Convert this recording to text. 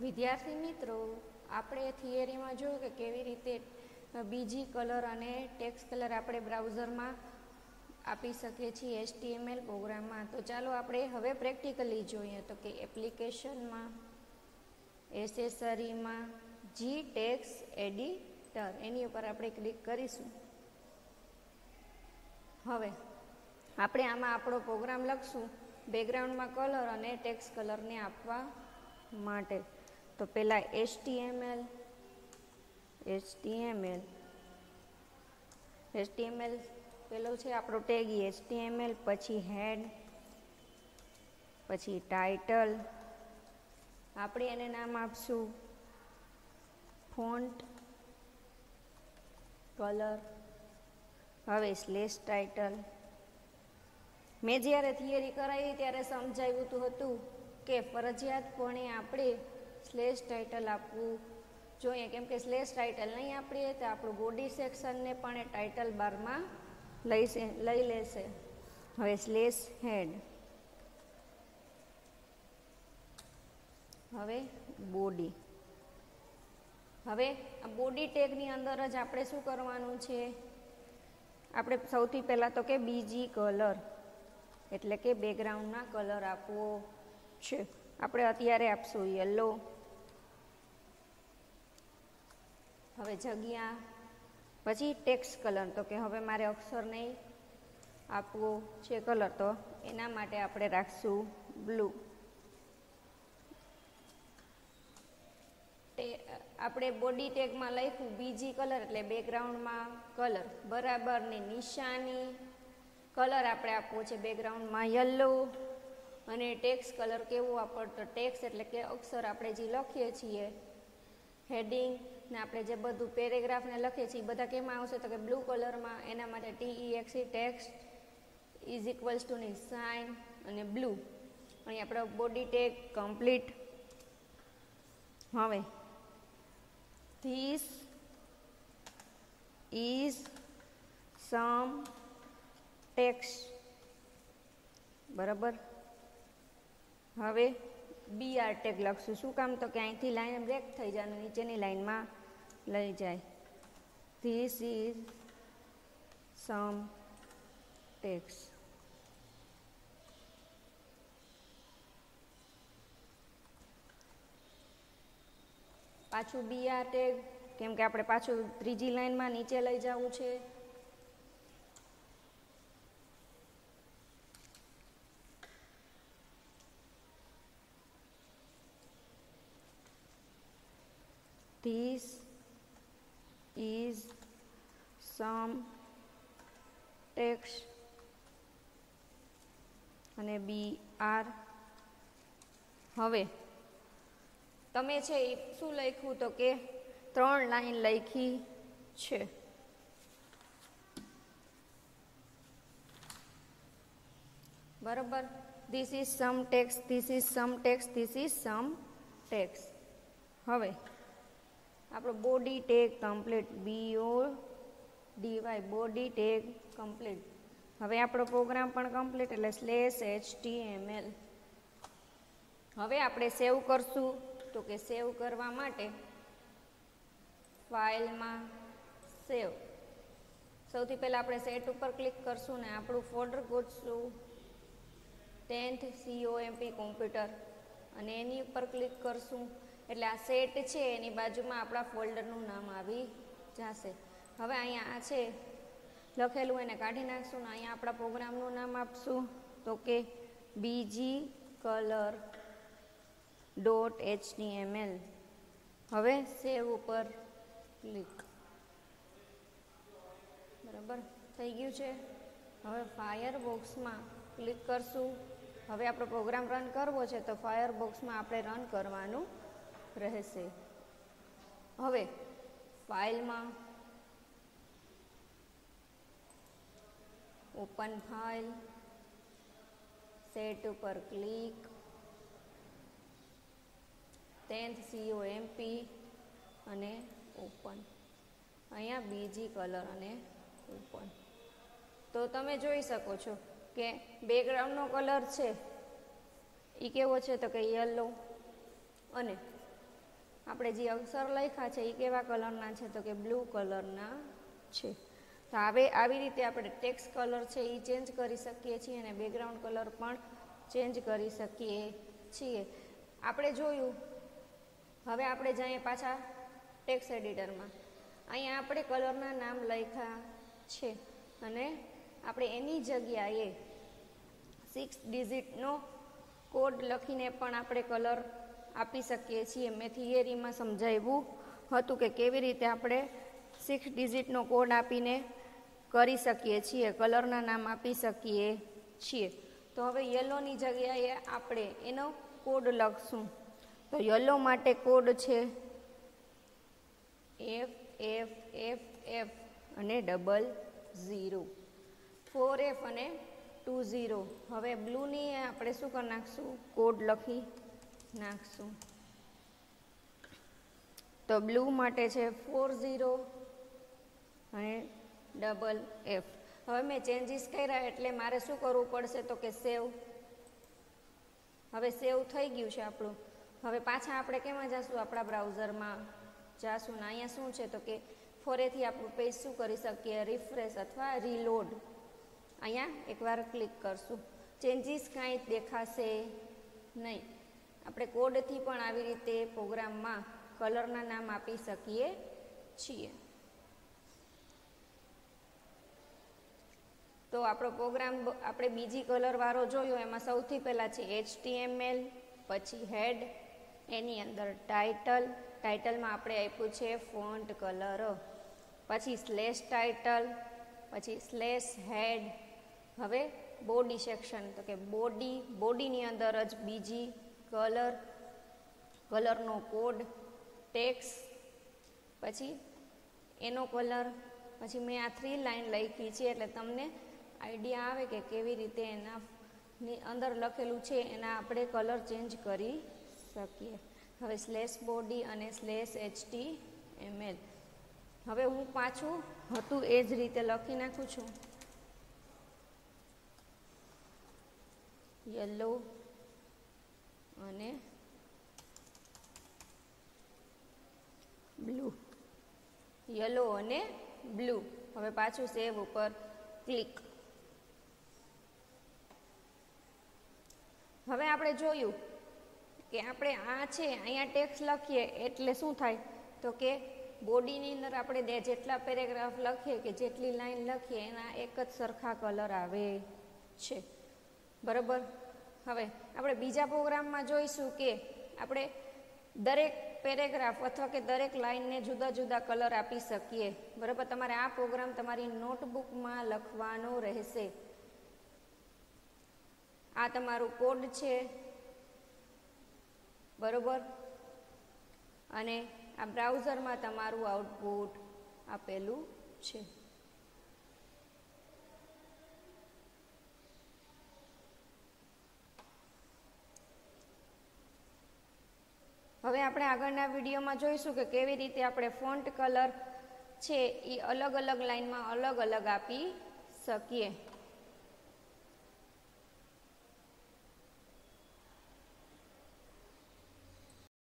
વિદ્યાર્થી મિત્રો, આપણે થિયરીમાં જોયું કે કેવી રીતે બીજી કલર અને ટેક્સ્ટ કલર આપણે બ્રાઉઝરમાં આપી શકીએ છીએ HTML પ્રોગ્રામમાં. તો ચાલો આપણે હવે પ્રેક્ટિકલી જોઈએ. તો કે એપ્લિકેશનમાં, એસેસરીમાં, ટેક્સ્ટ એડિટર એની ઉપર આપણે ક્લિક કરીશું. હવે આપણે આમાં આપણો પ્રોગ્રામ લખશું બેકગ્રાઉન્ડમાં કલર અને ટેક્સ્ટ કલરને આપવા માટે. તો પહેલાં HTML પેલો છે આપણો ટેગ HTML, પછી હેડ, પછી ટાઇટલ, આપણે એને નામ આપશું ફોન્ટ કલર. હવે સ્લેશ ટાઇટલ. મેં જ્યારે થિયરી કરાવી ત્યારે સમજાવ્યું હતું કે ફરજિયાતપણે આપણે સ્લેશ ટાઇટલ આપવું જોઈએ, કેમ કે સ્લેશ ટાઇટલ નહીં આપીએ તો આપણું બોડી સેક્શનને પણ એ ટાઇટલ બારમાં લઈ લેશે. હવે સ્લેશ હેડ. હવે બોડી. હવે આ બોડી ટેગની અંદર જ આપણે શું કરવાનું છે, આપણે સૌથી પહેલાં તો કે બીજી કલર એટલે કે બેકગ્રાઉન્ડના કલર આપવો છે. આપણે અત્યારે આપશું યલો. હવે જગ્યા, પછી ટેક્સ્ટ કલર. તો કે હવે મારે અક્ષરને આપવો છે કલર, તો એના માટે આપણે રાખશું બ્લુ. આપણે બોડી ટેગમાં લખ્યું બીજી કલર એટલે બેકગ્રાઉન્ડમાં કલર બરાબરની નિશાની. કલર આપણે આપવો છે બેકગ્રાઉન્ડમાં યલો. અને ટેક્સ્ટ કલર કેવો વાપરતો, ટેક્સ્ટ એટલે કે અક્ષર આપણે જે લખીએ છીએ હેડિંગ ને આપણે જે બધું પેરેગ્રાફને લખીએ છીએ બધા કેમાં આવશે, તો કે બ્લુ કલરમાં. એના માટે TEXT text is equals to ની સાઇન અને બ્લુ. અહીં આપણો બોડી ટેગ કમ્પ્લીટ. હવે ધીસ ઇઝ સમ ટેક્સ્ટ બરાબર. હવે BR ટેગ લખશું. શું કામ, તો કે અહીંથી લાઈન બ્રેક થઈ જાય અને નીચેની લાઈનમાં લઈ જાય. This is sum text. પાછું BR ટેગ, કેમ કે આપણે પાછું ત્રીજી લાઈનમાં નીચે લઈ જવું છે. This is some text અને BR. હવે તમે છે એ શું લખ્યું, તો કે 3 લાઈન લખી છે. બરાબર. This is some text, this is some text, this is some text. હવે આપણો body tag complete, BODY body tag complete. હવે આપણો પ્રોગ્રામ પણ કમ્પ્લીટ એટલે સ્લેશ HTML. હવે આપણે સેવ કરશું. તો કે સેવ કરવા માટે ફાઇલમાં સેવ. સૌથી પહેલાં આપણે સેટ ઉપર ક્લિક કરશું ને આપણું ફોલ્ડર ગોતશું 10th COMP કોમ્પ્યુટર અને એની ઉપર ક્લિક કરશું એટલે આ સેટ છે એની બાજુમાં આપણા ફોલ્ડરનું નામ આવી જશે. હવે અહીંયા આ છે લખેલું એને કાઢી નાખશું ને અહીંયા આપણા પ્રોગ્રામનું નામ આપશું તો કે બીજી કલર .html. હવે સેવ ઉપર ક્લિક. બરાબર થઈ ગયું છે. હવે ફાયરબોક્સમાં ક્લિક કરશું. હવે આપણો પ્રોગ્રામ રન કરવો છે તો ફાયરબોક્સમાં આપણે રન કરવાનું રહેશે. હવે ફાઇલમાં ઓપન ફાઇલ, સેટ ઉપર ક્લિક, 10th COMP અને ઓપન. અહીંયા બીજી કલર અને ઓપન. તો તમે જોઈ શકો છો કે બેકગ્રાઉન્ડનો કલર છે એ કેવો છે, તો કે યલો અને આપણે જે અક્ષર લખ્યા છે એ કેવા કલરના છે? તો કે બ્લુ કલરના છે. તો આવી રીતે આપણે ટેક્સ્ટ કલર છે એ ચેન્જ કરી શકીએ છીએ અને બેકગ્રાઉન્ડ કલર પણ ચેન્જ કરી શકીએ છીએ. આપણે જોયું. હવે આપણે જઈએ પાછા ટેક્સ્ટ એડિટરમાં. અહીંયા આપણે કલરના નામ લખ્યા છે અને આપણે એની જગ્યાએ 6 ડિજિટનો કોડ લખીને પણ આપણે કલર આપી શકીએ છીએ. મેં થિયરીમાં સમજાવ્યું હતું કે કેવી રીતે આપણે 6 ડિજિટનો કોડ આપીને કરી શકીએ છીએ, કલરના નામ આપી શકીએ છીએ. તો હવે યલોની જગ્યાએ આપણે એનો કોડ લખશું. તો યલો માટે કોડ છે FFFF અને 00, 4F અને 20. હવે બ્લુની આપણે શું કરી નાખશું? કોડ લખી નાખશું. તો બ્લુ માટે છે 40 અને FF. હવે મેં ચેન્જીસ કર્યા એટલે મારે શું કરવું પડશે? તો કે સેવ. હવે સેવ થઈ ગયું છે આપણું. હવે પાછા આપણે કેમાં જઈશું? આપણા બ્રાઉઝરમાં જાશું ને અહીંયા શું છે? તો કે ફરીથી આપણું પેજ શું કરી શકીએ? રિફ્રેશ અથવા રીલોડ. અહીંયા એકવાર ક્લિક કરશું. ચેન્જીસ કાંઈ દેખાશે નહીં. આપણે કોડથી પણ આવી રીતે પ્રોગ્રામમાં કલરના નામ આપી શકીએ છીએ. તો આપણો પ્રોગ્રામ આપણે બીજી કલરવાળો જોયો. એમાં સૌથી પહેલાં છે HTML, પછી હેડ, એની અંદર ટાઇટલમાં આપણે આપ્યું છે ફોન્ટ કલર, પછી સ્લેશ ટાઇટલ, પછી સ્લેશ હેડ. હવે બોડી સેક્શન, તો કે બોડીની અંદર જ બીજી કલરનો કોડ, ટેક્સ્ટ, પછી એનો કલર. પછી મેં આ 3 લાઈન લખી છે એટલે તમને આઈડિયા આવે કે કેવી રીતે એનાની અંદર લખેલું છે એના આપણે કલર ચેન્જ કરી શકીએ. હવે સ્લેશ બોડી અને સ્લેશ HTML. હવે હું પાછું હતું એ જ રીતે લખી નાખું છું. યલો અને બ્લુ, યલો અને બ્લુ. હવે પાછું સેવ ઉપર ક્લિક. હવે આપણે જોયું કે આપણે આ છે અહીંયા ટેક્સ્ટ લખીએ એટલે શું થાય? તો કે બોડીની અંદર આપણે જેટલા પેરેગ્રાફ લખીએ કે જેટલી લાઈન લખીએ એના એક જ સરખા કલર આવે છે. બરાબર. હવે આપણે બીજા પ્રોગ્રામમાં જોઈશું કે આપણે દરેક પેરેગ્રાફ અથવા કે દરેક લાઈનને જુદા જુદા કલર આપી શકીએ. બરાબર. તમારે આ પ્રોગ્રામ તમારી નોટબુકમાં લખવાનો રહેશે. આ તમારું કોડ છે. બરાબર. અને આ બ્રાઉઝરમાં તમારું આઉટપુટ આપેલું છે. હવે આપણે આગળના વિડીયોમાં જોઈશું કે કેવી રીતે આપણે ફોન્ટ કલર છે એ અલગ અલગ લાઈનમાં અલગ અલગ આપી શકીએ.